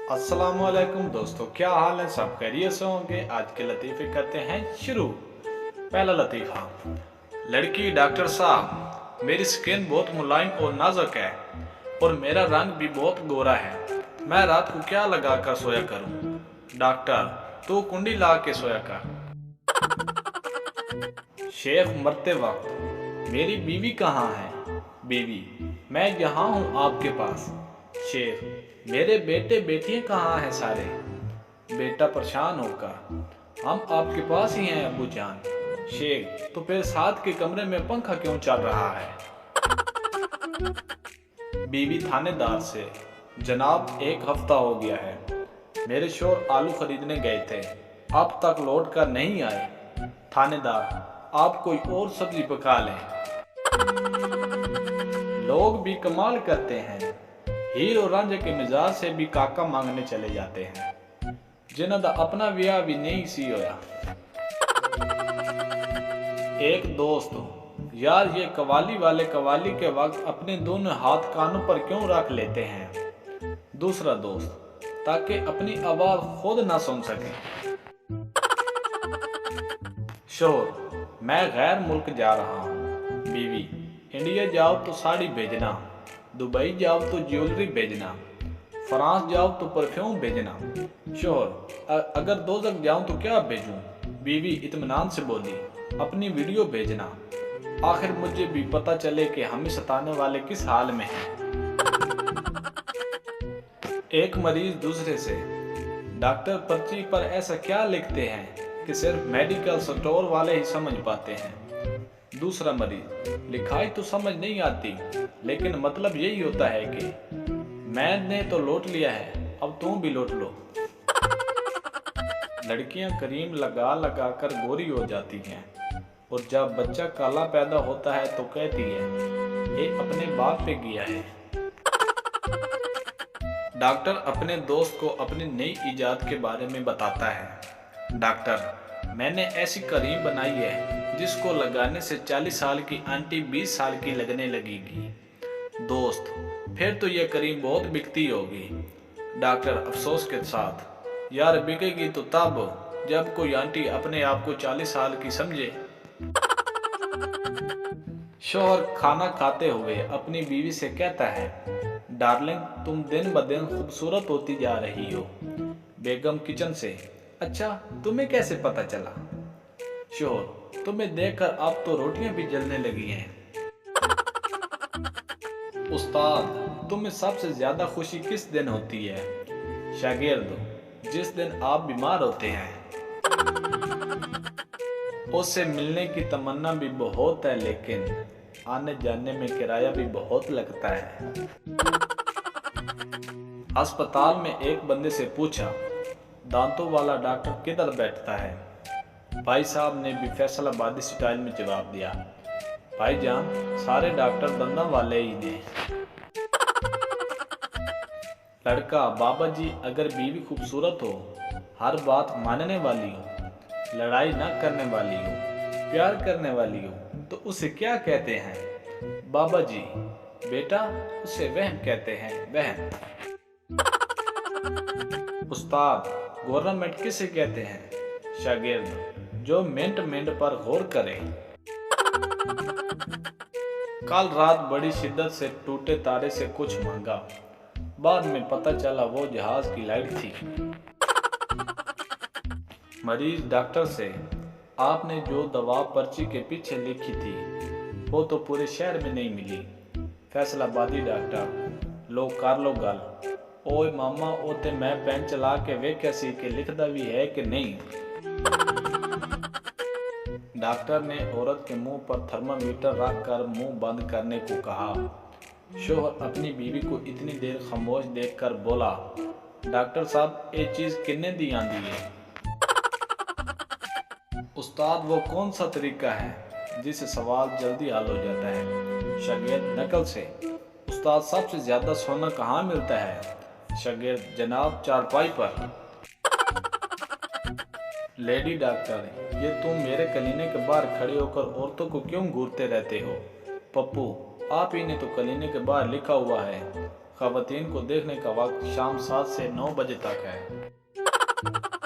अस्सलामुअलैकुम दोस्तों, क्या हाल है? सब खैरियत से होंगे। आज के लतीफ़े करते हैं शुरू। पहला लतीफ़ा। लड़की: डॉक्टर साहब, मेरी स्किन बहुत मुलायम और नाजुक है और मेरा रंग भी बहुत गोरा है। मैं रात को क्या लगा कर सोया करूं? डॉक्टर: तू कुंडी ला के सोया कर। शेख मरते वक्त: मेरी बीवी कहाँ है? बीवी: मैं यहाँ हूँ आपके पास। शेख: मेरे बेटे बेटियाँ कहाँ हैं सारे? बेटा परेशान होकर: हम आपके पास ही हैं अब्बू जान। शेख: तो फिर साथ के कमरे में पंखा क्यों चल रहा है? बीवी थानेदार से: जनाब, एक हफ्ता हो गया है, मेरे शोहर आलू खरीदने गए थे, अब तक लौट कर नहीं आए। थानेदार: आप कोई और सब्जी पका लें। लोग भी कमाल करते हैं, हीरो रांझे के मिजाज से भी काका मांगने चले जाते हैं, जिन्हों का अपना विआह भी नहीं सी होया। एक दोस्त: यार, ये कवाली वाले कवाली के वक्त अपने दोनों हाथ कानों पर क्यों रख लेते हैं? दूसरा दोस्त: ताकि अपनी आवाज खुद ना सुन सके। शोहर: मैं गैर मुल्क जा रहा हूँ। बीवी: इंडिया जाओ तो साड़ी भेजना, दुबई जाओ तो ज्वेलरी भेजना, फ्रांस जाओ तो परफ्यूम भेजना। शोहर: अगर दोज़ख जाऊं तो क्या भेजूं? बीवी इत्मीनान से बोली: अपनी वीडियो भेजना, आखिर मुझे भी पता चले कि हमें सताने वाले किस हाल में हैं। एक मरीज दूसरे से: डॉक्टर, पर्ची पर ऐसा क्या लिखते हैं कि सिर्फ मेडिकल स्टोर वाले ही समझ पाते हैं? दूसरा मरीज: लिखाई तो समझ नहीं आती, लेकिन मतलब यही होता है कि मैंने तो लौट लिया है, अब तुम भी लौट लो। लड़कियां क्रीम लगा लगा कर गोरी हो जाती हैं और जब बच्चा काला पैदा होता है तो कहती है, ये अपने बाप पे गया है। डॉक्टर अपने दोस्त को अपनी नई इजाद के बारे में बताता है। डॉक्टर: मैंने ऐसी क्रीम बनाई है जिसको लगाने से 40 साल की आंटी 20 साल की लगने लगेगी। दोस्त: फिर तो यह क्रीम बहुत बिकती होगी। डॉक्टर अफसोस के साथ: यार, बिकेगी तो तब जब कोई आंटी अपने आप को 40 साल की समझे। शौहर खाना खाते हुए अपनी बीवी से कहता है, डार्लिंग, तुम दिन ब दिन खूबसूरत होती जा रही हो। बेगम किचन से: अच्छा, तुम्हें कैसे पता चला? शौहर: तुम्हें देखकर अब तो रोटियां भी जलने लगी हैं। उस्ताद, तुम्हें सबसे ज्यादा खुशी किस दिन होती है? शागिर्द: जिस दिन आप बीमार होते हैं। उससे मिलने की तमन्ना भी बहुत है, लेकिन आने जाने में किराया भी बहुत लगता है। अस्पताल में एक बंदे से पूछा, दांतों वाला डॉक्टर किधर बैठता है? भाई साहब ने भी फैसलाबादी स्टाइल में जवाब दिया, भाईजान, सारे डॉक्टर दंदा वाले ही ने। लड़का: बाबा जी, अगर बीवी खूबसूरत हो, हर बात मानने वाली हो, लड़ाई ना करने वाली हो, प्यार करने वाली हो, तो उसे क्या कहते हैं? बाबा जी: बेटा, उसे वहम कहते हैं, वहम। उस्ताद: गवर्नमेंट किसे कहते हैं? शागिर्द: जो मिनट मिनट पर गौर करे। कल रात बड़ी शिद्दत से टूटे तारे से कुछ मांगा, बाद में पता चला वो जहाज की लाइट थी। मरीज डॉक्टर से: आपने जो दवा पर्ची के पीछे लिखी थी वो तो पूरे शहर में नहीं मिली। फैसलाबादी डॉक्टर: लो कर लो गल। ओए मामा, ओ ते मैं पेन चला के वेख्या सी कि लिखदा भी है कि नहीं। डॉक्टर ने औरत के मुंह पर थर्मामीटर रख कर मुंह बंद करने को कहा। शौहर अपनी बीवी को इतनी देर खामोश देखकर बोला, डॉक्टर साहब, ये चीज किन्ने दी आंदी है? उस्ताद: वो कौन सा तरीका है जिससे सवाल जल्दी हल हो जाता है? शागिर्द नकल से: उस्ताद, सबसे ज्यादा सोना कहाँ मिलता है? शागिर्द: जनाब, चारपाई पर। लेडी डॉक्टर, ये तुम मेरे क्लिनिक के बाहर खड़े होकर औरतों को क्यों घूरते रहते हो? पप्पू, आप ही ने तो क्लिनिक के बाहर लिखा हुआ है, खवातीन को देखने का वक्त शाम 7 से 9 बजे तक है।